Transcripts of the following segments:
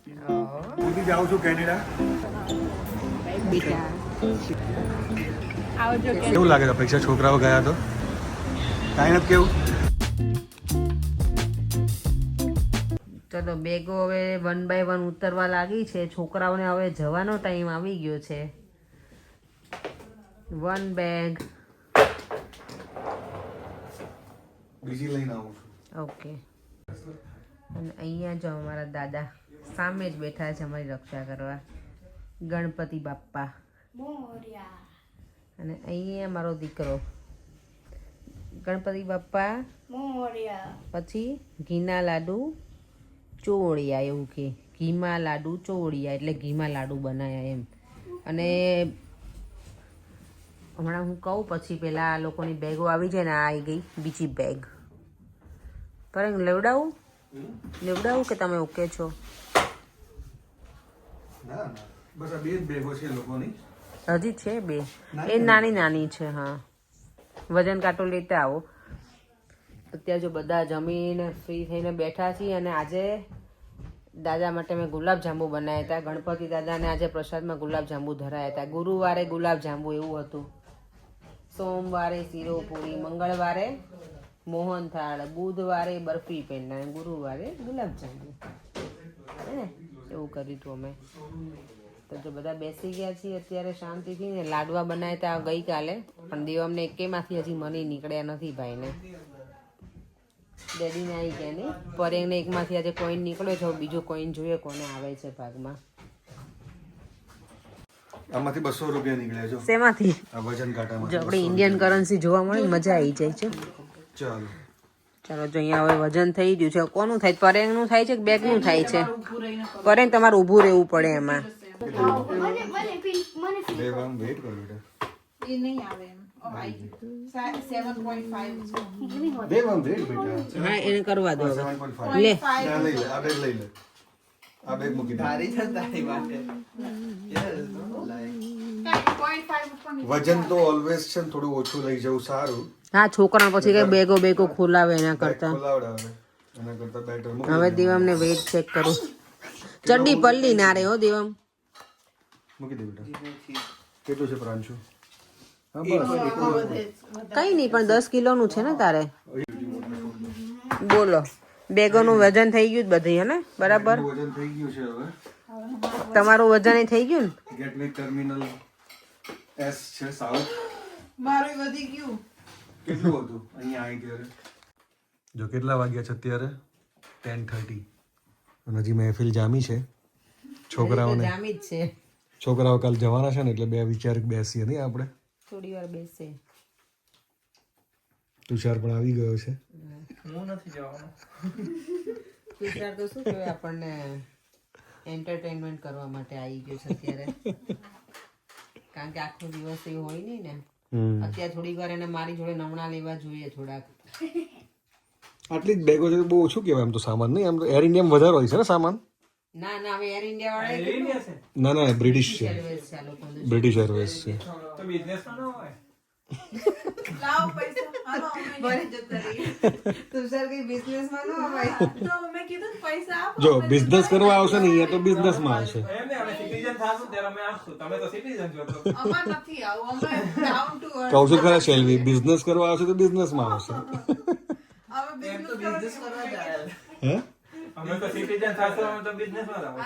હું જાઉં છું કેનેડા. બેટા આવજો કે કેવું લાગે અપેક્ષા? છોકરાઓ ગયા તો કાંઈ નથી કેવું? ચલો બેગો હવે 1 by 1 ઉતરવા લાગી છે. છોકરાઓને હવે જવાનો ટાઈમ આવી ગયો છે. 1 બેગ. બીજી લઈને આવું છું. ઓકે. અને અહીંયા જો અમારા દાદા સામે જ બેઠા છે અમારી રક્ષા કરવા. ગણપતિ બાપ્પા. અને અહીંયા મારો દીકરો ગણપતિ બાપ્પા. પછી ઘીના લાડુ ચોળિયા, એવું કે ઘીમાં લાડુ ચોળિયા એટલે ઘીમાં લાડુ બનાવ્યા એમ. અને હમણાં હું કહું પછી પેલા આ લોકોની બેગો આવી જાય ને આ આવી ગઈ બીજી બેગ. પર લેવડાવું કે તમે ઓકે છો? ના બસ આ બે જ બેગો છે લોકોની. હજી છે બે. એ નાની નાની છે. હા, વજન કાંટો લેતા આવો. અત્યારે જો બધા જમીને ફ્રી થઈને બેઠા છીએ. અને આજે દાદા માટે મેં ગુલાબજાંબુ બનાવ્યા હતા. ગણપતિ દાદાને આજે પ્રસાદમાં ગુલાબજાંબુ ધરાયા હતા. ગુરુવારે ગુલાબજાંબુ એવું હતું. સોમવારે શીરો પૂરી, મંગળવારે મોહનથાળ, બુધવારે બરફી પેંડા, ગુરુવારે ગુલાબજાંબુ. હે ને એવું કર્યું હતું અમે. તો જો બધા બેસી ગયા છીએ અત્યારે શાંતિથી. ને લાડવા બનાવ્યા હતા ગઈકાલે, પણ દેવમને એકેમાંથી હજી મની નીકળ્યા નથી ભાઈને. ડેડીને આવી ગયા નહીં. પરેંગને એકમાંથી આજે કોઈન નીકળ્યો છે. બીજો કોઈન જોઈએ કોને આવે છે ભાગમાં. આમાંથી 200 રૂપિયા નીકળ્યા છે. શેમાંથી? આ વજન કાંટામાં. જો આપણે ઇન્ડિયન કરન્સી જોવા મળે મજા આવી જાય છે. ચાલો ચાલો જો અહીંયા હવે વજન થઈ ગયું છે. કોનું થાય? પરેંગનું થાય છે કે બેગનું થાય છે? પરેંગ તમારે ઊભું રહેવું પડે એમાં. દેવામ વેઇટ કરો બેટા. દેવામ વેઇટ બેટા. હા એને કરવા દો. 7.5 લે ના લઈ લે. આ બેગ લઈ લે. આ બેગ મૂકી દે. વજન તો ઓલવેઝ છે ને થોડું ઓછું લઈ જવું સારું. હા, છોકરા પછી કઈ બેગો ખોલાવે એના કરતા. ખોલાવડાવે એના કરતા બેટર. હવે દેવમને વેઇટ ચેક કરું. ચડ્ડી પલ્લી ના રે હો દેવમ. મૂકી દે બેટા. કેટલું છે પ્રાંશુ? કઈ નહીં, પણ 10 કિલોનું છે ને તારે. બોલો, બેગોનું વજન થઈ ગયું બધું હે ને બરાબર? વજન થઈ ગયું છે હવે. તમારું વજન થઈ ગયું ને? ગેટવે ટર્મિનલ એસ છે સાઉથ. મારું વધી ગયું. કેટલું હતું અહીંયા આવી ત્યારે? જો કેટલા વાગ્યા છે અત્યારે? 10:30. અને હજી મહેફિલ જામી છે. છોકરાઓને જામી જ છે. છોકરાઓ કાલ જવાના છે ને એટલે બે વિચાર બેસીએ નહીં આપણે. થોડી વાર બેસે. તુષાર પણ આવી ગયો છે. હું નથી જવાનો. તુષાર તો શું કહેવાય આપણને એન્ટરટેનમેન્ટ કરવા માટે આવી ગયો છે અત્યારે. કારણ કે આખો દિવસ એ હોય નહીં ને. અત્યારે થોડીક વાર એને મારી જોડે નમણા લેવા જોઈએ થોડાક. આટલી જ બેગો છે તો બહુ ઓછું કહેવાય એમ તો સામાન નહીં. આમ તો એર ઇન્ડિયામાં વધારે હોય છે ને સામાન. ના ના, હવે એર ઇન્ડિયા વાળા ના ના બ્રિટિશ છે. એરવેઝ છે આ લોકોનું. બ્રિટિશ એરવેઝ છે. તો બિઝનેસમાં ન હોય. લાવ પૈસા. હાલો અમે બરે જતા રહીએ. તુષાર કઈ બિઝનેસમાં ન અવાય. તો મેં કીધું ને પૈસા આપો. જો બિઝનેસ કરવા આવશે ને અહીંયા તો બિઝનેસમાં આવશે. એમ ને અમે સિટીઝન થાશું ત્યારે અમે આપશું. તમે તો સિટીઝન છો તો. અમાર નથી આવું. અમે ડાઉન ટુ અર્થ. કહું છું ખરા શેલ્વી, બિઝનેસ કરવા આવશે તો બિઝનેસમાં આવશે. અમે બિઝનેસ કરવા જાય. હે? અમે તો સિટીઝન થાશું. અમે તો બિઝનેસમાં જ આવું.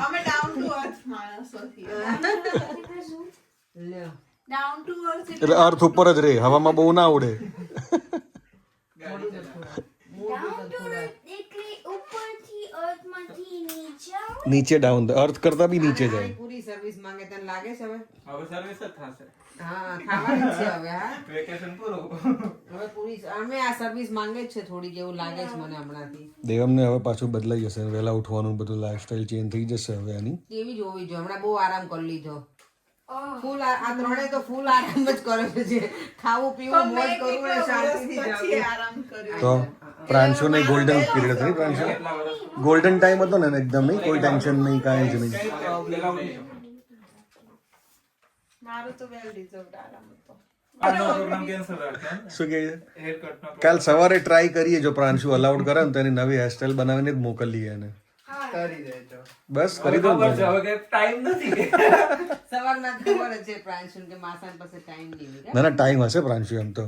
અમે ડાઉન ટુ અર્થ માણસો છીએ. લ્યો. ડાઉન ટુ અર્થ એટલે અર્થ ઉપર જ રહે, હવામાં બહુ ના ઉડે. નીચે ડાઉન, અર્થ કરતા બી નીચે જાય. પૂરી સર્વિસ માંગે તને લાગે છે હવે? હવે સર્વિસ જ થશે. હા, ખાવાની જ છે હવે. હા, વેકેશન પૂરું. હવે પૂરી અમે આ સર્વિસ માંગે જ છે થોડીક, એવું લાગે છે મને હમણાંથી. દેવમને હવે પાછું બદલાઈ જશે, વહેલા ઉઠવાનું બધું લાઈફસ્ટાઈલ ચેન્જ થઈ જશે હવે આની. કેવી જ હોવી જોઈએ. હમણાં બહુ આરામ કરી લીધો. ફૂલ આ ત્રણે તો ફૂલ આરામ જ કર્યો છે. ખાવું પીવું મોજ કરવું ને શાંતિથી પછી જવું. આરામ કર્યો. તો પ્રાંશુ ને ગોલ્ડન પીરિયડ હતો નહીં પ્રાંશુ? ગોલ્ડન ટાઈમ હતો ને એકદમ, નહીં કોઈ ટેન્શન નહીં, કાંઈ જ નહીં. મારું તો વેલ ડિઝર્વડ આરામ હતો. શું કહે છે? કાલ સવારે ટ્રાય કરીએ, જો પ્રાંશુ અલાઉડ કરે ને તો એની નવી હેરસ્ટાઈલ બનાવીને જ મોકલીએ એને. હા, કરી દેજો. બસ કરી દો ખબર છે હવે કે ટાઈમ નથી સવારના ખબર જ છે પ્રાંશુને કે માસાન પાસે ટાઈમ નહીં હોય. ના ના ટાઈમ હશે પ્રાંશુ એમ તો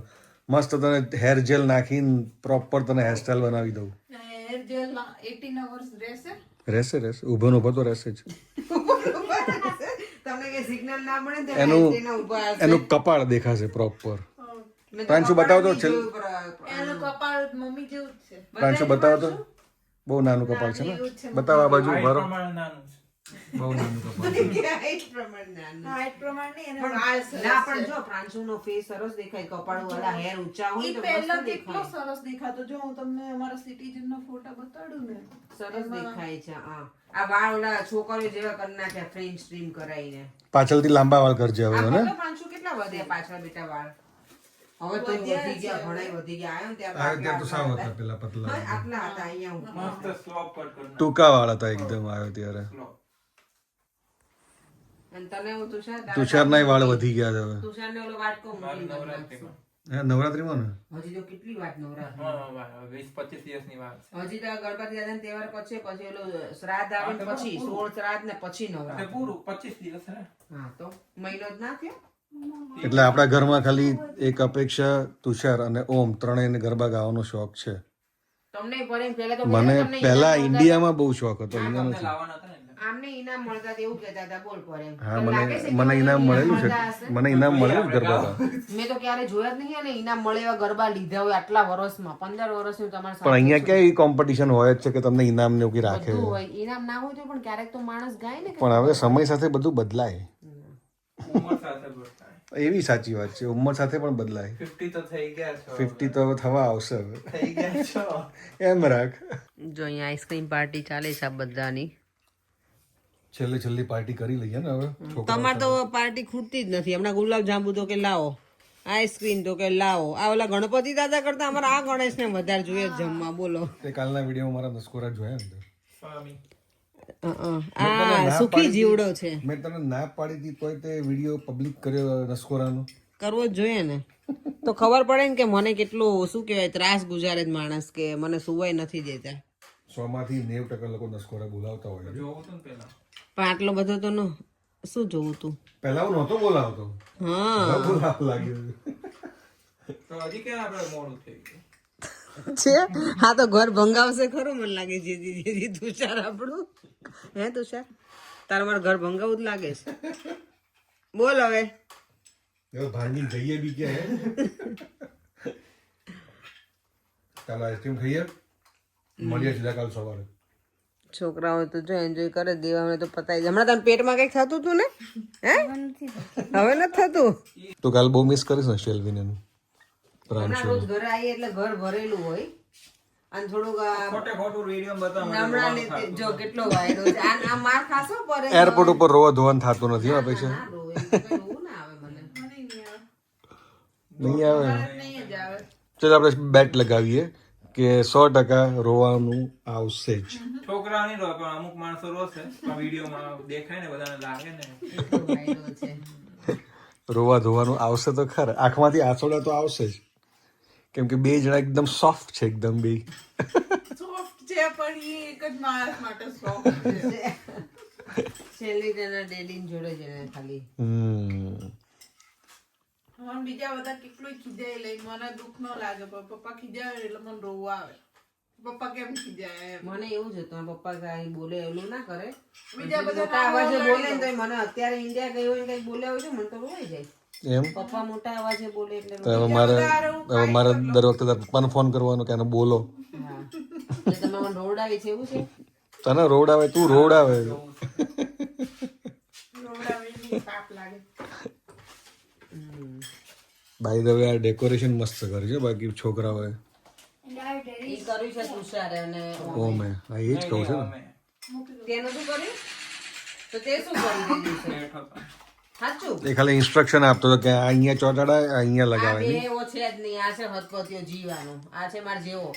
મસ્ત તને હેર જેલ નાખીને પ્રોપર તને હેરસ્ટાઈલ બનાવી દઉં હેર જેલ 18 hours રહેશે. રહેશે ઊભો ને ઊભો તો રહેશે જ તમને કે સિગ્નલ ના મળે ને તો એનું એના ઊભા હશે. એનું કપાળ દેખાશે પ્રોપર મેં તો પ્રાંશુ બતાવો તો કપાળ છેલ્લે જોયું એનું કપાળ મમ્મી જેવું જ છે. પ્રાંશુ બતાવો તો બહુ નાનું કપાળ છે ને બતાવો આ બાજુ ભરો પ્રમાણે નાનું છે. બહુ નાનું કપાળ height પ્રમાણે નાનું. હાઈટ પ્રમાણે એને પણ વાળ સરસ ના પણ છે. જો પ્રાંશુનો face સરસ દેખાય કપાળ વાળા હેર ઊંચા હોય ઈ તો પહેલા મસ્ત કેટલો દેખાય. સરસ દેખાતો. જો હું તમને અમારા સિટીઝન નો ફોટો બતાડું ને, સરસ દેખાય છે હા. આ વાળ ઓલા છોકરીઓ જેવા કરી નાખ્યા ફ્રેન્ચ ટ્રીમ કરાઈને. પાછળથી લાંબા વાળ કરજે હવે આ ને તો પાંચસો કેટલા વધ્યા પાછળ બેટા વાળ હવે તો વધી ગયા ઘણા વધી ગયા આયો ને ત્યાં ત્યાં તો સાવ આટલા હતા પેલા પતલા હા, આટલા હતા અહીંયા ઉપર. મસ્ત સ્લોપ કટ કરી નાખો. ટૂંકા વાળ હતા એકદમ આવ્યો ત્યારે સ્લોપ. અને તને હું તુષારના વાળ વધી ગયા છે હવે તુષારને ઓલો વાટકો મૂકી નવરાત્રીમાં. હે નવરાત્રીમાં ને હજી તો કેટલી વાત નવરાત્રી હા, 20-25 દિવસની વાત છે. હજી તો ગણપતિ દાદાના તહેવાર પછી ઓલો શ્રાદ્ધ આવે ને પછી 16 શ્રાદ્ધ ને પછી તે નવરાત્રી. પૂરું 25 દિવસ ને હા તો મહિનો જ ના થયો. એટલે આપણા ઘરમાં ખાલી એક અપેક્ષા તુષાર અને ઓમ ત્રણેયને ગરબા ગાવાનો શોખ છે તમને પડે પહેલા તો મને તમને પહેલા ઇનામ ઇન્ડિયામાં બહુ શોખ હતો અહીંયા તમને નથી લાવવાના હતા ને એટલે. મળતા- આમને ઇનામ મળતા તો એવું કહેતા હતા બોલ પર એમ. હા તને લાગે છે કે મને ઇનામ મળેલું છે મળતા હશે? મને ઇનામ મળેલું છે ગરબા ગાવા. મેં તો ક્યારે જોયા જ નહીં અને ઇનામ મળે એવા ગરબા લીધા હોય આટલા વર્ષમાં 15 વર્ષની તમારા પણ અહીંયા ક્યાં એવી કોમ્પિટિશન હોય જ છે કે તમને ઇનામ ને એવું કંઈ રાખે બધું હોય ઇનામ ના હોય તો પણ ક્યારેક તો માણસ ગાય ને કે પણ હવે સમય સાથે બધું બદલાય ઉંમર સાથે બદલાય. એવી સાચી વાત છે ઉંમર સાથે પણ બદલાય 50 તો થઈ ગયા છો. 50 તો હવે થવા આવશે હવે થઈ ગયા છો. એમ રાખ જો અહીંયા આઈસ્ક્રીમ પાર્ટી ચાલે છે આ બધાની છેલ્લી પાર્ટી કરી લઈએ ને હવે તમારે તો પાર્ટી ખૂટતી જ નથી હમણાં ગુલાબ જાંબુ તો કે લાવો આઈસ્ક્રીમ તો કે લાવો આ ઓલા ગણપતિ દાદા કરતા અમારા આ ગણેશ ને વધારે જોઈએ જ જમવા બોલો તે કાલના વિડીયોમાં મારા નસ્કોરા જોયા ને તો. સ્વામી. આ સુખી જીવડો છે મેં તને ના પાડી હતી તોય તે વિડીયો પબ્લિક કર્યો નસ્કોરાનો કરવો જ જોઈએ ને તો ખબર પડે ને કે મને કેટલું શું કહેવાય ત્રાસ ગુજારે જ માણસ કે મને સુવાય નથી દેતા 100 માંથી 90% લોકો નસ્કોરા બોલાવતા હોય છે. જોવું હતું ને પેલા. પણ આટલો બધો તો નો શું જોવું તું પહેલા હું નહોતો બોલાવતો હા હવે બોલાવવા લાગ્યો તો હજી ક્યાં આપણે મોડું થઈ ગયું. છે હા તો ઘર ભંગાવશે ખરું મને લાગે છે જીજી તુષાર આપણું હે તુષાર તારે મારું ઘર ભંગાવું જ લાગે છે બોલ હવે હવે ભાંગી જઈએ બી ક્યાં હે ચાલો આઈસ્ક્રીમ ખાઈએ મળીએ સીધા કાલ સવારે છોકરાઓ તો જો એન્જોય કરે દેવાને તો પતાઈ જાય હમણાં તને પેટમાં કઈક થતું હતું ને હે હવે નથી થતું તો કાલ બહુ મિસ કરીશ ને શેલ્વીને હમણાં રોજ ઘરે આવીએ એટલે ઘર ભરેલું હોય અને થોડુંક ખોટે ખોટું વિડીયો બતાવો. નમણા લીધે જો કેટલો વાયરો છે આ માર ખાસો પર એરપોર્ટ ઉપર રોવા ધોવાનું થતું નથી હો અપેક્ષા ના રોવે તો કઈ રોવું ના આવે મને નહીં આવે નહીં જ આવે. ચલો આપણે બેટ લગાવીએ કે 100% રોવાનું આવશે જ છોકરા નહીં રોય પણ અમુક માણસો રોશે પણ વિડીયોમાં દેખાય ને બધાને લાગે ને. કેટલો વાયરો છે રોવા ધોવાનું આવશે તો ખરા આંખમાંથી આંસોડા તો આવશે જ કેમ કે બે જણા એકદમ સોફ્ટ છે એકદમ બે સોફ્ટ છે પણ એ એક જ માણસ માટે સોફ્ટ છે. છેલ્લી તેના ડેડી જોડે છે ને ખાલી મને બીજા બધા કેટલું ખીજાય લઈ મને દુઃખ ન લાગે પણ પપ્પા ખીજાય એટલે મને રોવું આવે. પપ્પા કેમ ખીજાય એમ. મને એવું છે તમારા પપ્પા કાંઈ બોલે એવું ના કરે બીજા બધા મોટા અવાજે બોલે ને તો મને અત્યારે ઇન્ડિયા ગઈ હોય ને કઈ બોલ્યા હોય તો મને તો રોવાઈ જાય એમ પપ્પા મોટા અવાજે બોલે એટલે તો હવે મારે દર વખતે તારા પપ્પાને ફોન કરવાનો કે આને બોલો હા એટલે તમે મને રોવડાવી છે એવું છે તને રોવડાવે તું રોવડાવે રોવડાવીને પાપ લાગે. બાય ધ વે આ ડેકોરેશન મસ્ત કરજો બાકી છોકરાઓએ ઈ કર્યું છે તુષારે અને ઓ મેં હા એ જ કહું છું ને તેનું શું કર્યું તો તે શું કરી દીધું છે સાચું એ ખાલી ઇન્સ્ટ્રક્શન આપતો હતો કે આ અહીંયા ચોટાડાય આ અહીંયા આ લગાવાય બે એવો છે જ નહીં આ છે હથપતિયો જીવાનો આ છે માર જેવો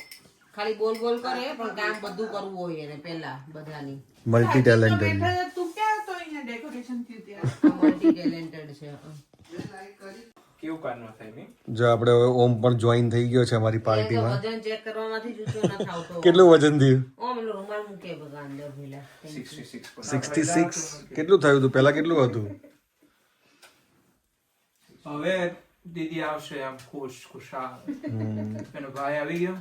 ખાલી બોલ બોલ કરે પણ કામ બધું કરવું હોય એને પેલા બધાની મલ્ટી ટેલેન્ટેડ બેઠા તું ક્યાં હતો અહીંયા ડેકોરેશન થયું ત્યારે? મલ્ટી ટેલેન્ટેડ છે કેવું કારનું થાય મેં જો આપણે હવે ઓમ પણ જોઈન થઈ ગયો છે અમારી એ તો પાર્ટીમાં વજન ચેક કરવામાંથી જ ઊંચો ન થાવતો કેટલું વજન થયું ઓમ એનો રૂમાલ મૂકી કે બગા અંદર ભીલા 66 66 કેટલું થયું હતું પહેલા કેટલું હતું હવે દીદી આવશે આમ ખુશાલ એનો ભાઈ આવી ગયો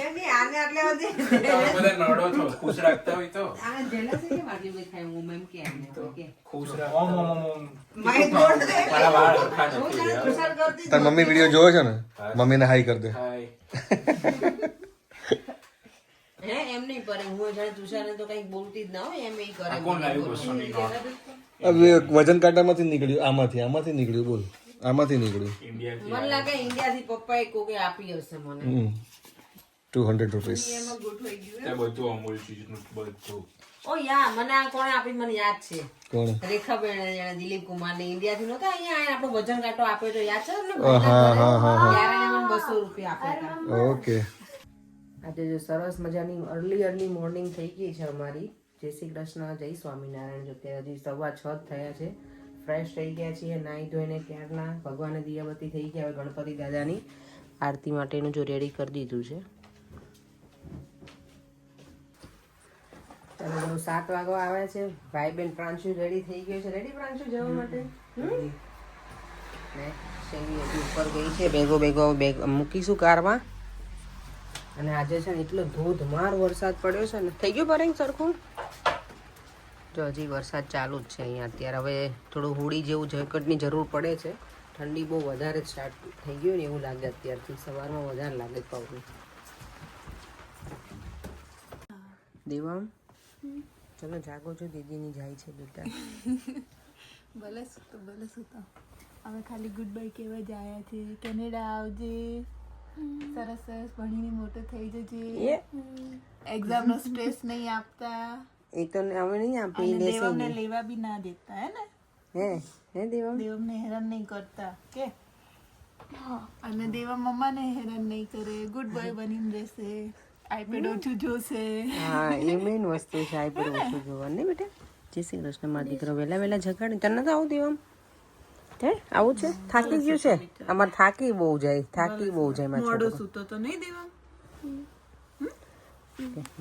એની આને આટલે વધે તમે બધા નડો છો ખુશ રાખતા હોય તો આને જેલસ છે કે વાજી મે ખાય હું એમ કે આને કે ખુશ રાખ ઓમ ઓમ ઓમ માય ગોડ મારા વાળ હરખા નથી રહ્યા. ખુશાલ કરતી તાર મમ્મી વિડીયો જોવે છે ને મમ્મીને હાઈ કરી દે હાય હે એમ નહીં પર હું જાણે તુષારને તો કઈ બોલતી જ ના હોય એમ એ કરે આ કોણ લાવ્યું બસોની નોટ હવે વજન કાંટામાંથી નીકળ્યું આમાંથી નીકળ્યું બોલ આમાંથી નીકળ્યું ઇન્ડિયા મને લાગે ઇન્ડિયાથી પપ્પાએ કોકે આપી હશે મને 200 રૂપીસ એમાં ગોઠવાઈ ગયું તે બધું અમૂલ ચીજનું બધું ઓ યા મને આ કોણે આપી મને યાદ છે કોણ રેખાબેન જેને દિલીપ કુમાર ને ઇન્ડિયાથી નહોતા અહીંયા આપણો વજન કાંટો આપ્યો તો યાદ છે ને હા હા હા ત્યારે એને મને 200 રૂપિયા આપ્યા હતા ઓકે આજે જો સરસ મજાની અર્લી મોર્નિંગ થઈ ગઈ છે અમારી જય શ્રી કૃષ્ણ જય સ્વામિનારાયણ જો અત્યારે હજી 6:15 થયા છે ફ્રેશ થઈ ગયા છીએ નાહી ધોઈને ક્યારના ભગવાને દિયાબત્તી થઈ ગયા હવે ગણપતિ દાદાની આરતી માટેનું જો રેડી કરી દીધું છે ચાલો જો 7 વાગવા આવ્યા છે ભાઈ બેન પ્રાંશુ રેડી થઈ ગયો છે રેડી પ્રાંશુ જવા માટે ને શેલી હજી ઉપર ગઈ છે બેગ મૂકીશું કારમાં અને આજે છે ને એટલો ધોધમાર વરસાદ પડ્યો છે ને થઈ ગયો પરેંગ સરખું જો હજી વરસાદ ચાલુ જ છે અહીંયા અત્યારે હવે થોડું હોડી જેવું જેકેટની જરૂર પડે છે ઠંડી બહુ વધારે સ્ટાર્ટ થઈ ગયું ને એવું લાગે અત્યારથી સવારમાં વધારે લાગે પગનું દેવામ ચલો જાગો છો દીદીની જાય છે બેટા ભલે સૂતો અમે ખાલી ગુડ બાય કહેવા જ આવ્યા છે કેનેડા આવજે સરસ ભણીને મોટો થઈ જજે એક્ઝામ નો સ્ટ્રેસ નહીં આપતા એ તો અમે નહીં આપી અને દેવમને લેવા બી ના દેતા હે ને હે દેવામ દેવમને હેરાન નહીં કરતા કે અને દેવા મમ્માને હેરાન નહીં કરે ગુડ બોય બનીને રહેશે આઈપેડ ઓછું જોશે હા એ મેઇન વસ્તુ છે આઈપેડ ઓછું જોવાનું નહીં બેટા જય શ્રી કૃષ્ણ મારા દીકરો વહેલા જગાડી તને તો આવું દેવામ હે આવું છે થાકી ગયું છે અમારે થાકી બહુ જાય મારા મોડો છોકરો સૂતો તો નહીં દેવા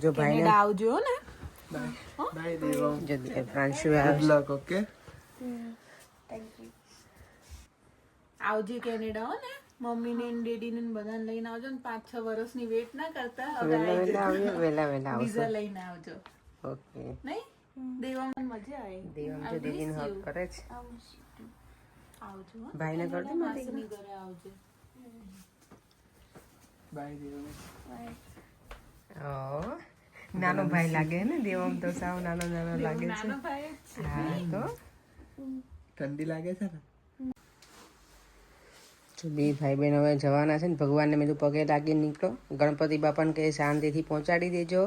જો ભાઈને કેનેડા આવજો ને જો પ્રાંશુ ઓકે આવજે કેનેડા હો ને મમ્મીને ને ડેડીને ને બધાને લઈને આવજો ને 5-6 વર્ષની વેટ ના કરતા હવે વહેલા આવશે વિઝા લઈને આવજો ઓકે નહીં દેવામાં મજા આવે દેવામ જો દીદીને હક કરે છે આવજો હો. ભાઈને કરી દે મારી માસીની ઘરે આવજો ઓ નાનો ભાઈ લાગે ને દેવમ તો સાવ નાનો લાગે છે નાનો ભાઈ જ છે. હા તો ઠંડી લાગે છે ને જો બે ભાઈ બહેન હવે જવાના છે ને ભગવાનને મેં પગે લાગી નીકળો ગણપતિ બાપાને કહે શાંતિથી પહોંચાડી દેજો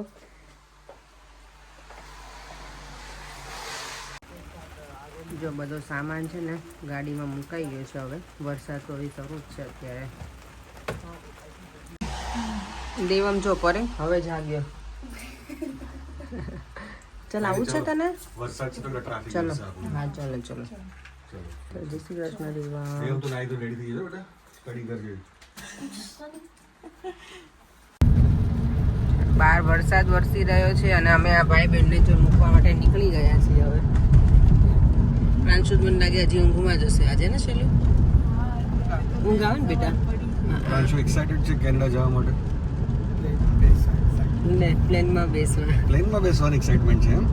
જો બધો સામાન છે ને ગાડીમાં મુકાઈ ગયો છે હવે વરસાદ તો શરૂ જ છે અત્યારે દેવમ જો પરે હવે જાગ્યો ચાલ આવું છે તને વરસાદ છે તો ટ્રાફિક ચલો હા ચલો તો જય શ્રી કૃષ્ણ દેવા એવું તો નાઈ તો રેડી થઈ ગયો બેટા સ્ટડી કરજે બહાર વરસાદ વરસી રહ્યો છે અને અમે આ ભાઈ બહેનને જો મૂકવા માટે નીકળી ગયા છીએ હવે પ્રાંશુ મને લાગે હજી ઊંઘમાં જશે આજે ને શૈલી ઊંઘ આવે ને બેટા પ્રાંશુ એક્સાઇટેડ છે કેનેડા જવા માટે ને પ્લેનમાં બેસવા પ્લેનમાં બેસવાની એક્સાઇટમેન્ટ છે એમ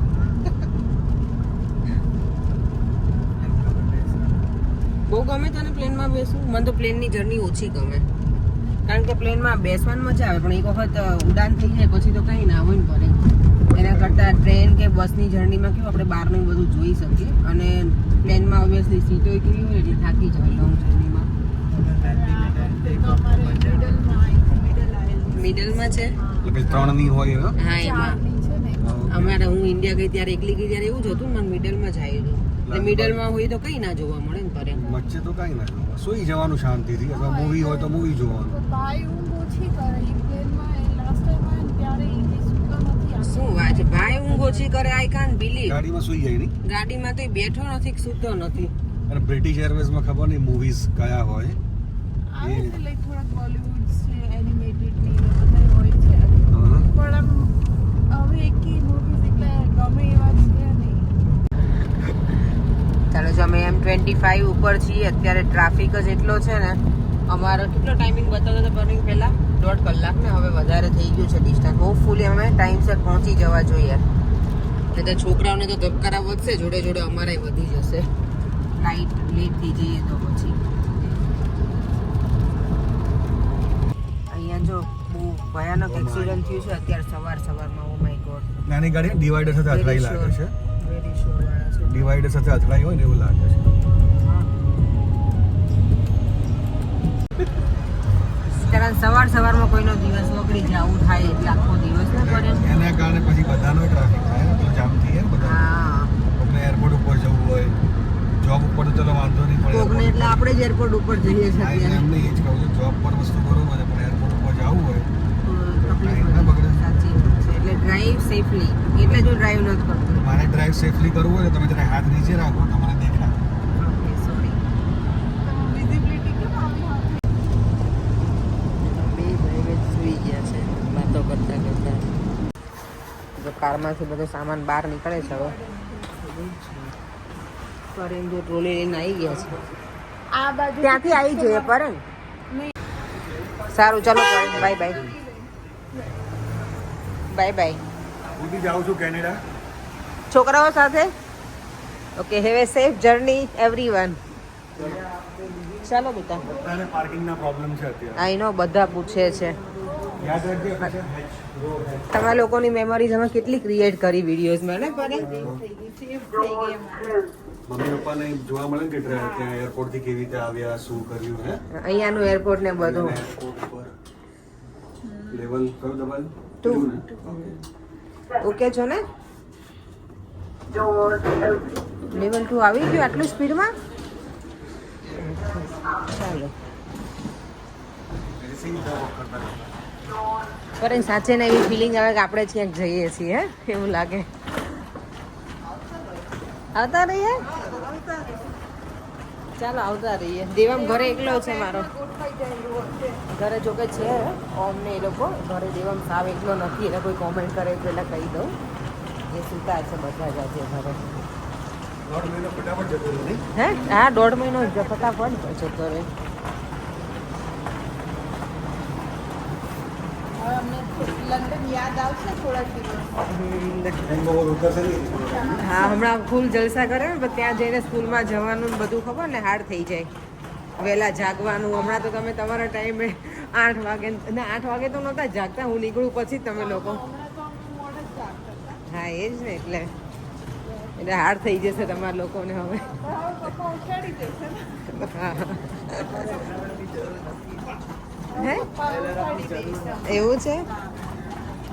બહુ ગમે તને પ્લેનમાં બેસવું મને તો પ્લેનની જર્ની ઓછી ગમે કારણ કે પ્લેનમાં બેસવાની મજા આવે પણ એક વખત ઉડાન થઈ જાય પછી તો કંઈ ના હોય ને પડે એના કરતાં ટ્રેન કે બસની જર્નીમાં કેવું આપણે બહારનું બધું જોઈ શકીએ અને પ્લેનમાં ઓબ્વિયસલી સીટો કેવી હોય એટલે થાકી જાય લોંગ જર્નીમાં મિડલમાં છે એટલે પછી 3 ની હોય એવા હા એમાં અમારે હું ઇન્ડિયા ગઈ ત્યારે એકલી ગઈ ત્યારે એવું જ હતું મને મિડલમાં જ આવ્યું હતું મિડલમાં હોય તો કંઈ ના જોવા મળે ને પરે વચ્ચે તો કાંઈ ના જોવા સુઈ જવાનું શાંતિથી અથવા મૂવી હોય તો મૂવી જોવાનું ભાઈ ઊંઘ ઓછી કરે એ પ્લેનમાં લાસ્ટ ટાઈમ આવ્યો ને ત્યારે એ સૂતો નથી આવતો. શું વાત છે ભાઈ ઊંઘ ઓછી કરે આઈ કાન્ટ બિલીવ ગાડીમાં સુઈ જાય નહીં ગાડીમાં તો ઈ બેઠો નથી કે સૂતો નથી અને બ્રિટિશ એરવેઝમાં ખબર નહીં મૂવીઝ કયા હોય આવે છે લાઈક થોડાક બોલિવૂડ છે એનિમેટેડ ને એ બધા હોય છે હા. પણ આમ હવે એક જ અમે M25 ઉપર છીએ. અત્યારે ટ્રાફિક જ એટલો છે ને. અમારો કેટલો ટાઈમિંગ બતાવતો હતો પરમિંગ પહેલા 1.5 કલાક ને હવે વધારે થઈ ગયું છે ડિસ્ટન્સ. હોપફુલી અમે ટાઈમસર પહોંચી જવા જોઈએ. એટલે તો છોકરાઓને તો ધબકારા વધશે, જોડે જોડે અમારે વધી જશે. ફ્લાઇટ લેટ થઈ જઈએ તો પછી. અહીંયા જો બહુ ભયાનક એક્સિડન્ટ થયું છે અત્યારે સવારમાં. Oh my God. નાની ગાડી ડિવાઈડર સાથે અથડાઈ લાગે છે. વેરી શ્યોર વાળા છે. ડિવાઈડર સાથે અથડાઈ હોય ને એવું લાગે છે. સવારમાં કોઈનો દિવસ બગડી જાય આવું થાય એટલે આખો દિવસ ને પડે. એના કારણે પછી બધાનો ટ્રાફિક થાય તો જામ થઈ જાય બધા. હા, કોઈને એરપોર્ટ ઉપર જવું હોય, જોબ ઉપર તો ચલો વાંધો નહીં પડે. કોકને એટલે આપણે જ એરપોર્ટ ઉપર જઈએ છીએ હા, અત્યારે. એમને એ જ કહું છું, જોબ પર વસ્તુ બરોબર છે પણ એરપોર્ટ ઉપર જવું હોય તો તકલીફ ના બગડે. સાચી વાત છે. એટલે ડ્રાઈવ સેફલી, એટલે જો ડ્રાઈવ નથી કરતું. મારે ડ્રાઈવ સેફલી કરવું હોય ને તમે જરા હાથ નીચે રાખો તો મને દેખાય. Okay, sorry. વિઝિબિલિટી કેમ આવી હતી? બે ભાઈ સુઈ ગયા છે વાતો કરતા કરતા. જો કારમાંથી બધો સામાન બહાર નીકળે છે હવે. પરેમ જો ટ્રોલી લઈને આવી ગયા છે. આ બાજુ ત્યાંથી આવી જોઈએ પરેમ. સારું, ચલો પરેમ, બાય બાય. Bye bye. હું બી જાઉં છું કેનેડા. છોકરાઓ સાથે. Okay, have a safe journey everyone. ચાલો બેટા. બધાને પાર્કિંગના પ્રોબ્લેમ છે અત્યારે. આઈ નો, બધા પૂછે છે. યાદ રાખજો પાછા. તમારા લોકોની મેમરીઝ અમે કેટલી ક્રિએટ કરી વિડીયોઝમાં ને પરેમ. મમ્મી પપ્પાને જોવા મળે ને કે ત્યાં એરપોર્ટ થી કેવી રીતે આવ્યા, શું કર્યું હે. અહીંયાનું એરપોર્ટ ને બધું. એરપોર્ટ ઉપર લેવલ કયું દબાયું? 2. Two ને? Okay. ઓકે છો ને? લેવલ 2 આવી ગયું આટલું સ્પીડમાં? ચાલો. પણ સાચે ને એવી ફિલિંગ આવે કે આપણે ક્યાંક જઈએ છીએ, હે એવું લાગે. આવતા રહીએ, ચાલો આવતા રહીએ. દેવામ ઘરે એકલો છે મારો. ઘરે જોકે છે ઓમ ને એ લોકો. ઘરે દેવામ સાવ એકલો નથી એટલે કોઈ કોમેન્ટ કરે તો એટલે કહી દઉં. એ સુતા છે બધા જ આજે ઘરે. 1.5 મહિનો ફટાફટ જતો રહ્યો નહીં? હે? હા, 1.5 મહિનો ફટાફટ જતો રહે. હવે અમને લંડન યાદ આવશે થોડા દિવસ. હેંગઓવર ઉતરશે નહીં. હા, હમણાં ફૂલ જલસા કરે ને પણ ત્યાં જઈને સ્કૂલમાં જવાનું ને બધું ખબર ને હાર્ડ થઈ જાય. વહેલા જાગવાનું. હમણાં તો તમે તમારા ટાઈમે 8 વાગે ના 8 વાગે તો નહોતા જાગતા. હું નીકળું પછી જ તમે લોકો. હમણાં તો અમને મોડે જ જાગતા હતા. હા, એ જ ને. એટલે હાર્ડ થઈ જશે તમારા લોકોને હવે. હવે પપ્પા ઉઠાડી દેશે ને. હા. હે? પપ્પા ઉઠાડી દેશે. એવું છે?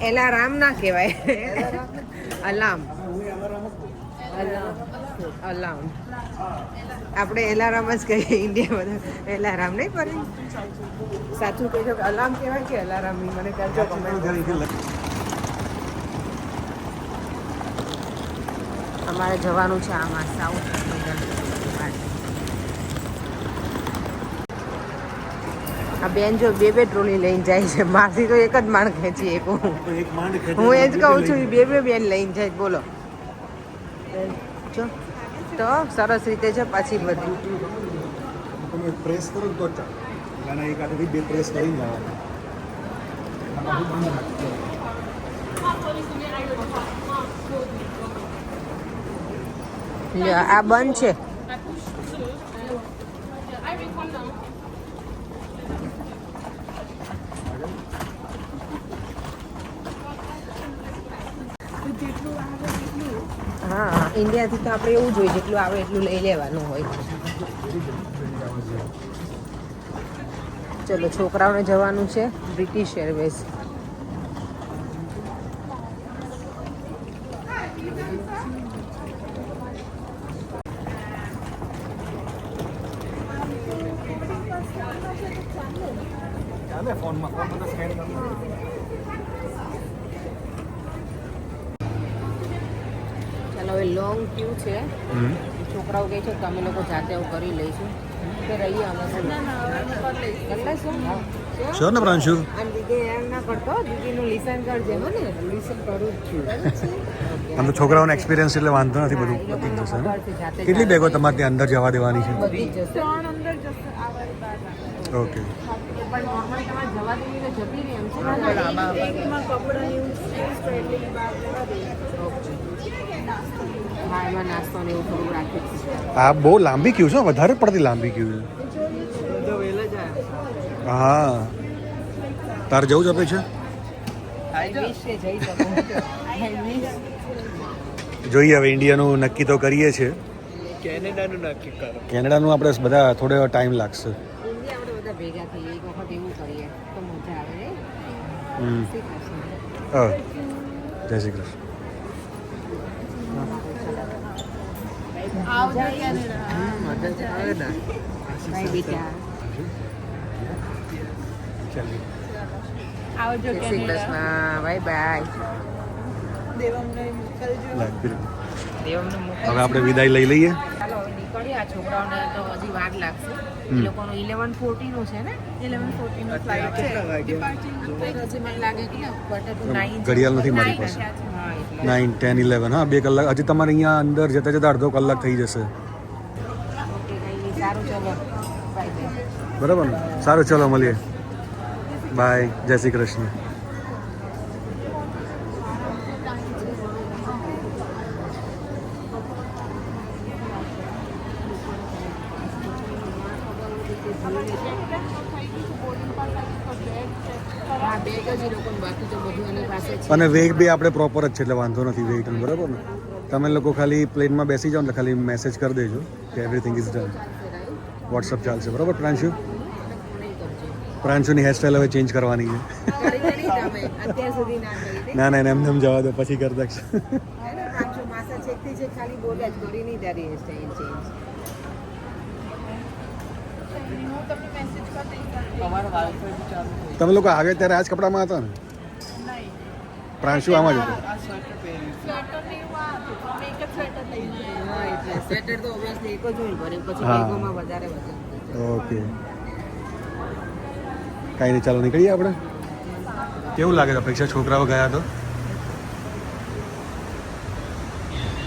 એલારામ ના કહેવાય, અલાર્મ. અલાર્મ આપણે એલાર્મ જ કહીએ ઇન્ડિયા બધા. એલાર્મ નહીં પડે. સાચું કહેજો કે અલાર્મ કહેવાય કે એલાર્મ? મને કહેજો કમેન્ટ. અમારે જવાનું છે આમાં સાઉથ. આ બેન જો બે ટ્રોલી લઈને જાય છે. મારથી તો એક જ માણ ખેંચી એક હું. એક માંડ ખેંચે હું એ જ કહું છું, બે બેન લઈને જાય. બોલો જો તો સરસ રીતે છે પાછી બધી. તમે પ્રેસ કરો તો જ ચાલે. નાના એક આટલી બે પ્રેસ કરીને જવાના. લ્યો, આ બંધ છે. તો જેટલું આવે એટલું. હા, ઇન્ડિયાથી તો આપણે એવું જોઈએ જેટલું આવે એટલું લઈ લેવાનું હોય. ચલો, છોકરાઓને જવાનું છે બ્રિટિશ એરવેઝ. ચાલે ફોનમાં તો સ્કેન કરો. ચાલો, હવે લોંગ ક્યુ છે. છોકરાઓ કહે છે કે અમે લોકો જાતે આવું કરી લઈશું કે રહીએ અમે. ના ના હવે અમે કરી લઈશું. કરી લઈશું. શ્યોર ને પ્રાંશુ? અને દીદી એમ ના કરતો, દીદીનું લિસન કરજે. હો ને, લિસન કરું જ છું. આમ તો છોકરાઓનો એક્સપિરિયન્સ એટલે વાંધો નથી, બધું પતી જ જશે ને. કેટલી બેગો તમારે ત્યાં અંદર જવા દેવાની છે? બધી જ જશે. 3 અંદર જશે આ વાળી બાર. ઓકે. પણ નોર્મલ તમારે જવા દેવી તો જતી રહી એમ છે. એકમાં કપડાં એવું સ્ટ્રેટ એટલે એ બાર જવા દે. હા, એમાં નાસ્તો ને એવું થોડું રાખી છે. આ બહુ લાંબી ક્યુ છે, વધારે પડતી લાંબી ક્યુ છે. હા, તારે જવું જ અપેક્ષા? જોઈએ હવે ઇન્ડિયાનું નક્કી તો કરીએ છીએ. કેનેડાનું આપણે બધા થોડો ટાઈમ લાગશે. ઇન્ડિયા આપણે બધા ભેગા થઈએ, એક વખત એવું કરીએ તો મજા આવે ને. હમ. શ્રી કૃષ્ણ. જય શ્રી કૃષ્ણ. આવજો કેનેડા. મજા આવે ને. બાય બેટા. આવજો Shri Canada. Krishna. Bye bye. દેવમને મોકલજો. દેવમને મોકલ. હવે આપણે વિદાય લઈ લઈએ. ચાલો હવે નીકળીએ. આ છોકરાઓને તો હજી વાર લાગશે. એ લોકોનું 11:40 નું છે ને. 11:40 નો ફ્લાઇટ છે. ડિપાર્ચિંગ હજી મને લાગે કે quarter to 9 ઘડિયાળ નથી મારી પાસે. હા, એટલે 9, 10, 11 હા 2 કલાક હજી તમારે અહીંયા અંદર જતા જતા અડધો કલાક થઈ જશે. ઓકે, કઈ નહીં. સારું, ચલો બાય બાય. બરાબર ને? સારું, ચલો મળીએ. બાય. જય શ્રી કૃષ્ણ. હા, બેગ જ એ લોકોને, બાકી તો બધું એની પાસે છે. અને વેઇટ બી આપણે પ્રોપર જ છે એટલે વાંધો નથી વેઇટ બરાબર ને. તમે લોકો ખાલી પ્લેનમાં બેસી જાઓ એટલે ખાલી મેસેજ કરી દેજો કે એવરીથિંગ ઇઝ ડન. વોટ્સઅપ ચાલશે બરાબર પ્રાંશુ? પ્રાંશુની હેરસ્ટાઈલ હવે ચેન્જ કરવાની છે. કરી તમે અત્યાર સુધી ના કરી દે. ના ના એને એમને એમ જવા દો પછી કરી દઈશ. પાંચસો માસા છેકથી છે, ખાલી બોલે જ કરી નહીં તારી હેરસ્ટાઈલ ચેન્જ. હું તમને મેસેજ કરી દઈશ. તમે લોકો આવ્યા ત્યારે આ જ કપડામાં હતા ને? નહીં. પ્રાંશુ આમાં જ હતો. સ્વેટર ને એવું આ હતું. અમે એક જ સ્વેટર લઈને આવ્યા. હા, એટલે સ્વેટર તો ઓબ્વિયસલી એક જ હોય ભરે, પછી હા. બેગોમાં વધારે વજન. ઓકે કાંઈ નહીં, ચાલો નીકળીએ આપણે. કેવું લાગે છે અપેક્ષા? છોકરાઓ ગયા તો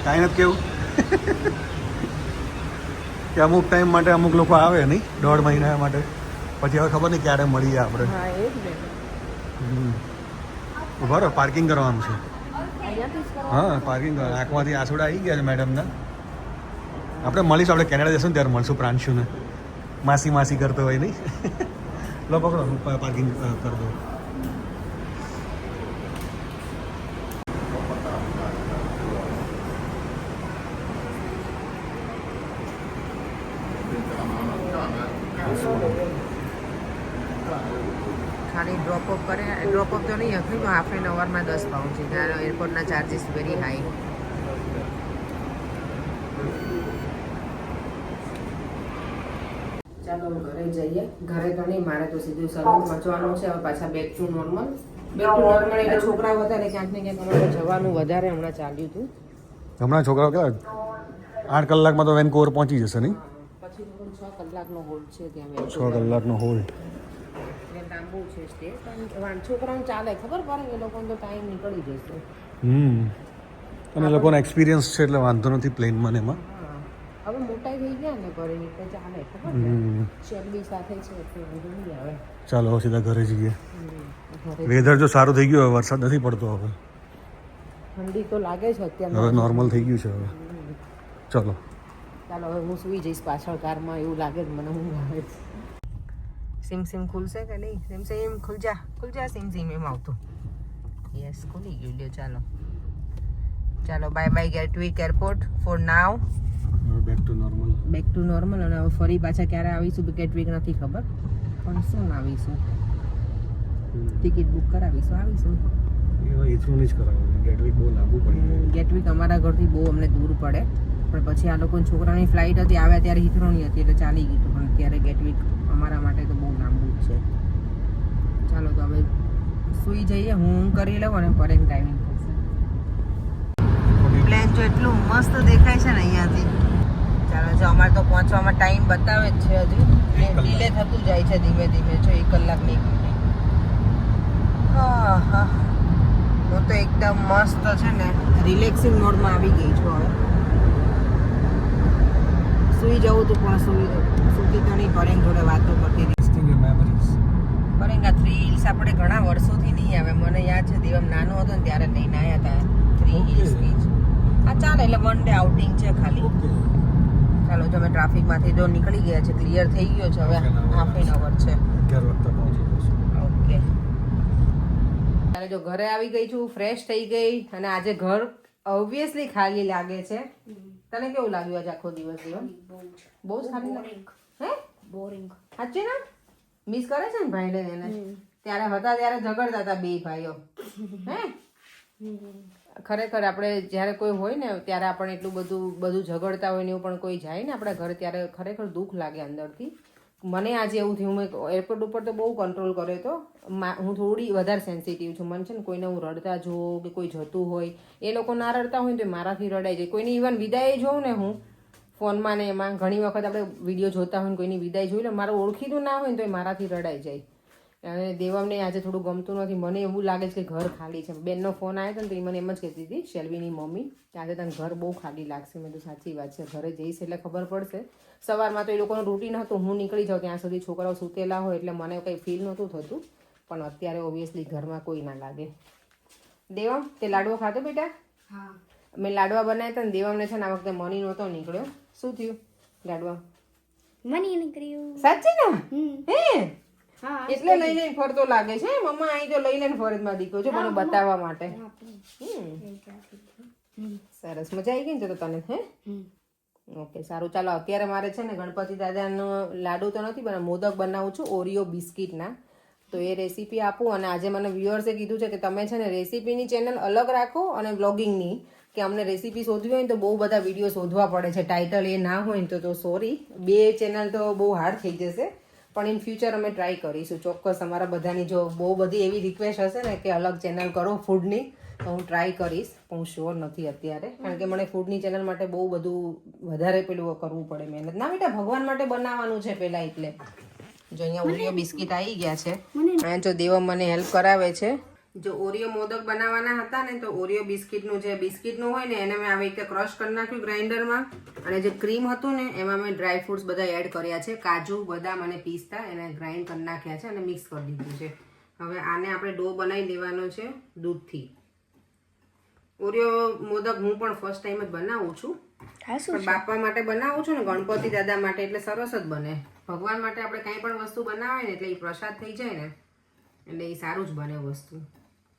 કાંઈ નથી કેવું કે અમુક ટાઈમ માટે અમુક લોકો આવે નહીં, 1.5 મહિના માટે, પછી હવે ખબર નહીં ક્યારે મળીએ આપણે. હા, એ જ ને. ઉભા રહો, પાર્કિંગ કરવાનું છે. અહીંયાથી જ કરો. હા, પાર્કિંગ કરવાનું. આંખમાંથી આંસુડા આવી ગયા છે મેડમના. આપણે મળીશું, આપણે કેનેડા જશું ને ત્યારે મળશું પ્રાંશુને. માસી માસી કરતો હોય નહીં. લો પકડો, હું પાર્કિંગ કરી દઉં. ખાલી ડ્રોપઅપ કરે, ડ્રોપઅપ તો નહીં હતું, હાફ એન અવરમાં 10 પાઉન્ડ છે. ત્યાં એરપોર્ટના ચાર્જીસ વેરી હાઈ. ચાલો ઘરે જઈએ. ઘરે તો નહીં, મારે તો સીધું સલૂનમાં જવાનું છે. હવે પાછા back to normal. Back to normal એટલે છોકરાઓ વધારે ક્યાંક ને ક્યાંક અમારે જવાનું વધારે હમણાં ચાલ્યું હતું. હમણાં છોકરાઓ કેવા 8 કલાકમાં તો વેનકુવર પહોંચી જશે નહીં? પછી તો 6 કલાકનો હોલ્ડ છે ત્યાં. 6 કલાકનો હોલ્ડ. એટલે લાંબુ છે સ્ટે, પણ છોકરાઓને ચાલે, ખબર પડે એ લોકોને તો ટાઈમ નીકળી જશે. અને એ લોકોનો એક્સપિરિયન્સ છે એટલે વાંધો નથી પ્લેનમાં ને એમાં. હા, હવે મોટા થઈ ગયા ને ઘરે એટલે ચાલે, ખબર ને. શેરડી સાથે છે એટલે વાંધો નહીં આવે. ચાલો હવે સીધા ઘરે જઈએ. ઘરે વેધર જો સારું થઈ ગયું, હવે વરસાદ નથી પડતો. હવે ઠંડી તો લાગે છે અત્યારે. હવે નોર્મલ થઈ ગયું છે હવે. ચલો ચાલો હવે હું સુઈ જઈશ પાછળ કારમાં, એવું લાગે છે મને. ઊંઘ આવે છે. સિમ સિમ ખુલશે કે નહીં? સિમ સિમ ખુલ જા સિમ સિમ એમ આવતું. યસ, ખુલી ગયું. લ્યો ચાલો ચાલો, bye bye Gatwick airport for now. Back to normal. Back to normal. અને હવે ફરી પાછા ક્યારે આવીશું ગેટવિક નથી ખબર, પણ શું આવીશું, ટિકિટ બુક કરાવીશું, આવીશું. હિથ્રોની જ કરાવવાનું. ગેટવિક બહુ લાંબુ પડી જાય. ગેટવિક અમારા ઘરથી બહુ અમને દૂર પડે, પણ પછી આ લોકોની છોકરાની ફ્લાઇટ હતી, આવ્યા ત્યારે હિથ્રોની હતી એટલે ચાલી ગયું હતું, પણ અત્યારે ગેટવિક અમારા માટે તો બહુ લાંબુ જ છે. ચાલો તો હવે સુઈ જઈએ, હું કરી લઉં અને પરેમ ડ્રાઇવિંગ કરશે. પ્લેન જો એટલું મસ્ત દેખાય છે ને અહીંયાથી. ચાલો, જો અમારે તો પહોંચવામાં ટાઈમ બતાવે જ છે, હજી ડિલે થતું જાય છે ધીમે ધીમે. જો 1 કલાકની આહા. હું તો એકદમ મસ્ત છે ને રિલેક્સિંગ મોડમાં આવી ગઈ છું હવે. સુઈ જવું તું પણ સુતી તો નહીં. પરેંગ જોડે વાતો કરતી હતી. પરેંગ આ 3 હિલ્સ આપણે ઘણા વર્ષોથી નહીં આવે. મને યાદ છે દેવમ નાનો હતો ને ત્યારે લઈને આવ્યા હતા 3 હિલ્સ બીચ. હા ચાલે, એટલે 1 ડે આઉટિંગ છે ખાલી. ચાલો જો અમે ટ્રાફિકમાંથી જો નીકળી ગયા છે, ક્લિયર થઈ ગયો છે હવે. હાફ એન અવર છે. ઓકે, ત્યારે જો ઘરે આવી ગઈ છું, ફ્રેશ થઈ ગઈ. અને આજે ઘર ઓબ્વિયસલી ખાલી લાગે છે. તને કેવું લાગ્યું આજે આખો દિવસ? જીવન બહુ જ ખાલી લાગ્યું. હે બોરિંગ સાચી ના? મિસ કરે છે ને ભાઈને એને? ત્યારે હતા ત્યારે ઝઘડતા હતા બે ભાઈઓ. હે ખરેખર આપણે જ્યારે કોઈ હોય ને ત્યારે આપણે એટલું બધું ઝઘડતા હોય ને એવું પણ કોઈ જાય ને આપણા ઘરે ત્યારે ખરેખર દુઃખ લાગે અંદરથી. મને આજે એવું થયું. મેં એરપોર્ટ ઉપર તો બહુ કંટ્રોલ કર્યો હતો. હું થોડી વધારે સેન્સિટિવ છું. મને છે ને કોઈને હું રડતા જોઉં કે કોઈ જતું હોય, એ લોકો ના રડતા હોય ને તો મારાથી રડાઈ જાય. કોઈની ઇવન વિદાય જોઉં ને હું ફોનમાં ને એમાં ઘણી વખત આપણે વિડીયો જોતા હોય ને કોઈની વિદાય જોઈ લે, મારું ઓળખીતું ના હોય ને તો એ મારાથી રડાઈ જાય. અને દેવમને આજે થોડું ગમતું નથી. મને એવું લાગે છે કે ઘર ખાલી છે. બેનનો ફોન આવ્યો હતો ને તો એ મને એમ જ કહેતી હતી, શેલ્વીની મમ્મી, કે આજે તને ઘર બહુ ખાલી લાગશે. મેં તો સાચી વાત છે, ઘરે જઈશ એટલે ખબર પડશે. સવારમાં તો એ લોકોનું રૂટીન હતું, હું નીકળી જાઉં ત્યાં સુધી છોકરાઓ સૂતેલા હોય એટલે મને કંઈ ફીલ નહોતું થતું. પણ અત્યારે ઓબ્વિયસલી ઘરમાં કોઈ ના લાગે. દેવમ, તે લાડવો ખાધો બેટા? હા, મેં લાડવા બનાવ્યા હતા ને દેવમને છે ને આ વખતે મની નહોતો નીકળ્યો. શું થયું લાડવા? મની નીકળ્યું. સાચી ને? હે હા, એટલે લઈ લઈને ફરતો લાગે છે. મમ્મા અહીં તો લઈ લઈને ફરજમાં દીકરો છે મને બતાવવા માટે. સરસ, મજા આવી ગઈ ને તો તને? હે ઓકે, સારું. ચાલો અત્યારે મારે છે ને ગણપતિ દાદાનો લાડુ તો નથી પણ મોદક બનાવું છું ઓરિયો બિસ્કિટના. તો એ રેસીપી આપું. અને આજે મને વ્યુઅર્સે કીધું છે કે તમે છે ને રેસીપીની ચેનલ અલગ રાખો અને વ્લોગિંગની, કે અમને રેસીપી શોધવી હોય ને તો બહુ બધા વિડીયો શોધવા પડે છે. ટાઇટલ એ ના હોય ને તો સોરી, 2 ચેનલ તો બહુ હાર્ડ થઈ જશે. પણ ઇન ફ્યુચર અમે ટ્રાય કરીશું ચોક્કસ. અમારા બધાની જો બહુ બધી એવી રિક્વેસ્ટ હશે ને કે અલગ ચેનલ કરો ફૂડની, તો હું ટ્રાય કરીશ. પણ હું શ્યોર નથી અત્યારે, કારણ કે મને ફૂડની ચેનલ માટે બહુ બધું વધારે પેલું કરવું પડે મહેનત. ના બેટા, ભગવાન માટે બનાવવાનું છે પહેલાં. એટલે જો અહીંયા ઓરિયો બિસ્કિટ આવી ગયા છે. અહીંયા જો દેવા મને હેલ્પ કરાવે છે. જો ઓરિયો મોદક બનાવવાના હતા ને તો ઓરિયો બિસ્કિટનું જે બિસ્કિટનું હોય ને એને મેં આવી રીતે ક્રશ કરી નાખ્યું ગ્રાઇન્ડરમાં. અને જે ક્રીમ હતું ને એમાં મેં ડ્રાય ફ્રૂટ્સ બધા એડ કર્યા છે. કાજુ, બદામ અને પિસ્તા એને ગ્રાઇન્ડ કરી નાખ્યા છે અને મિક્સ કરી દીધું છે. હવે આને આપણે ડો બનાવી દેવાનો છે દૂધથી. ઓરિયો મોદક હું પણ ફર્સ્ટ ટાઈમ જ બનાવું છું. પણ બાપા માટે બનાવું છું ને ગણપતિ દાદા માટે, એટલે સરસ જ બને. ભગવાન માટે આપણે કંઈ પણ વસ્તુ બનાવે ને એટલે એ પ્રસાદ થઈ જાય ને એટલે એ સારું જ બને વસ્તુ.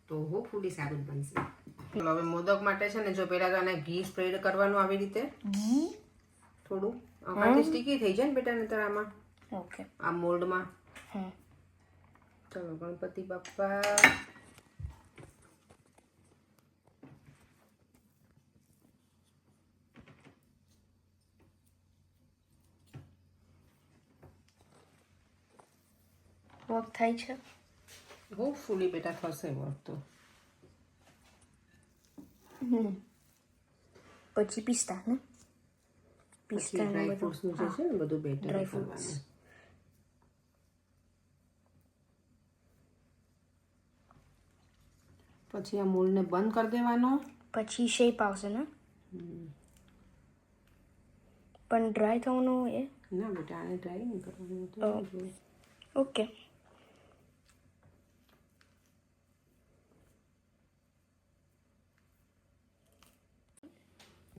તો હોપફુલી સારું જ બનશે. હવે મોદક માટે છે ને જો પહેલાં તો આને ઘી સ્પ્રેડ કરવાનું આવી રીતે થોડું. આમાંથી સ્ટીકી થઈ જાય ને બેટા નહીતર આમાં. ઓકે, આ મોલ્ડમાં. ચલો ગણપતિ બાપ્પા. વર્ક થાય છે. હોપફુલી બેટા થશે વર્ક તો. પછી પિસ્તા ને પછી ડ્રાય ફ્રૂટ્સનું જે છે ને બધું બેટર કરવાનું. પછી આ મોલ્ડને બંધ કરી દેવાનો. પછી શેપ આવશે ને? પણ ડ્રાય થવાનું એ ના બેટા, આને ડ્રાય નહીં કરવાનું. ઓકે.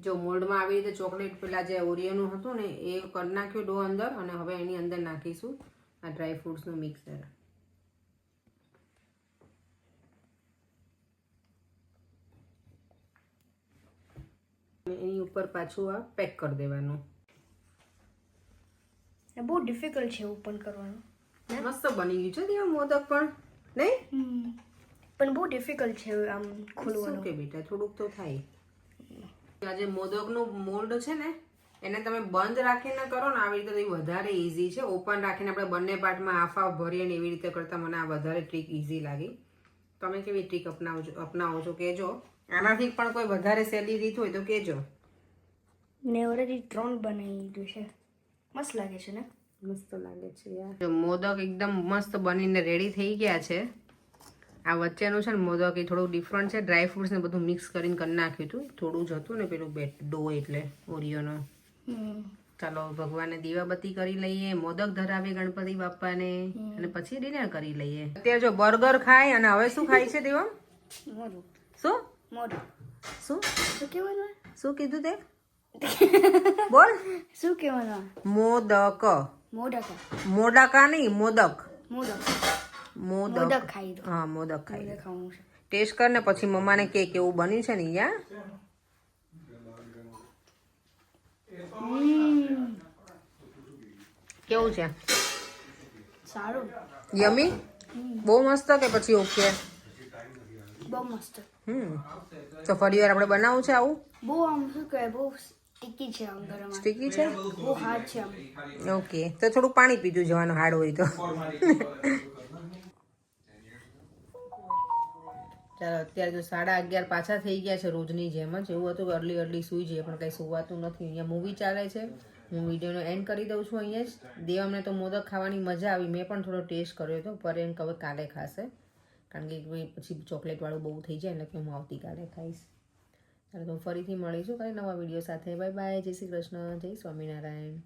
જો મોલ્ડમાં આવી રીતે ચોકલેટ પેલા જે ઓરિયોનું હતું ને એ કરી નાખ્યું ડો અંદર. અને હવે એની અંદર નાખીશું આ ડ્રાય ફ્રૂટ્સનું મિક્સર. એની ઉપર પાછું આ પેક કરી દેવાનું. બહુ ડિફિકલ્ટ છે ઓપન કરવાનું. મસ્ત બની ગયું છે દેવા મોદક પણ, નહીં? પણ બહુ ડિફિકલ્ટ છે આમ ખોલવાનું. કે બેટા થોડુંક તો થાય. આ જે મોદકનું મોલ્ડ છે ને એને તમે બંધ રાખીને કરો ને આવી રીતે તો એ વધારે ઇઝી છે. ઓપન રાખીને આપણે બંને પાર્ટમાં હાફ હાફ ભરીએ ને એવી રીતે કરતાં મને આ વધારે ટ્રીક ઇઝી લાગી. તમે કેવી ટ્રીક અપનાવો છો કહેજો. આનાથી પણ કોઈ વધારે સહેલી રીત હોય તો કહેજો. મેં ઓલરેડી 3 બનાવી દીધું છે. મસ્ત લાગે છે ને? મસ્ત લાગે છે યાર. મોદક એકદમ મસ્ત બનીને રેડી થઈ ગયા છે. આ વચ્ચેનું છે ને મોદક એ થોડું ડિફરન્ટ છે. ડ્રાય ફ્રૂટ્સ ને બધું મિક્સ કરીને કરી નાખ્યું હતું. થોડું જ હતું ને પેલું ડો એટલે ઓરિયોનો. ચાલો ભગવાનને દીવાબત્તી કરી લઈએ, મોદક ધરાવીએ ગણપતિ બાપાને અને પછી ડિનર કરી લઈએ. અત્યારે જો બર્ગર ખાય અને હવે શું ખાય છે દેવમ? શું શું કીધું તે? બોલ. શું કહેવાનું? મોદક. મોડકા નહીં, મોદક. મોદક ખાઈ દો. હા મોદક ખાઈ. ખાવું છે. ટેસ્ટ કર ને પછી મમ્માને કે કેવું બન્યું છે ને યા. કેવું છે? સારું. યમી? બહુ મસ્ત કે પછી ઓકે? બહુ મસ્ત. તો ફરી વાર આપણે બનાવવું છે આવું? બહુ આમ શું કહેવાય, બહુ સ્ટીકી છે આમ ગરમ. સ્ટીકી છે? બહુ હાર્ડ છે આમ. ઓકે, તો થોડું પાણી પીતું જવાનું હાર્ડ હોય તો. ચાલો અત્યારે જો 11:30 પાછા થઈ ગયા છે રોજની જેમ જ. એવું હતું કે અર્લી સુઈ જઈએ પણ કંઈ સુવાતું નથી. અહીંયા મૂવી ચાલે છે. હું વિડીયોનો એન્ડ કરી દઉં છું અહીંયા જ. દેવમને તો મોદક ખાવાની મજા આવી. મેં પણ થોડો ટેસ્ટ કર્યો હતો. પર એમ હવે કાલે ખાશે કારણ કે પછી ચોકલેટવાળું બહુ થઈ જાય એટલે કે હું આવતીકાલે ખાઈશ. ચાલો તો ફરીથી મળીશું કાલે નવા વિડીયો સાથે. Bye bye. જય શ્રી કૃષ્ણ. જય સ્વામિનારાયણ.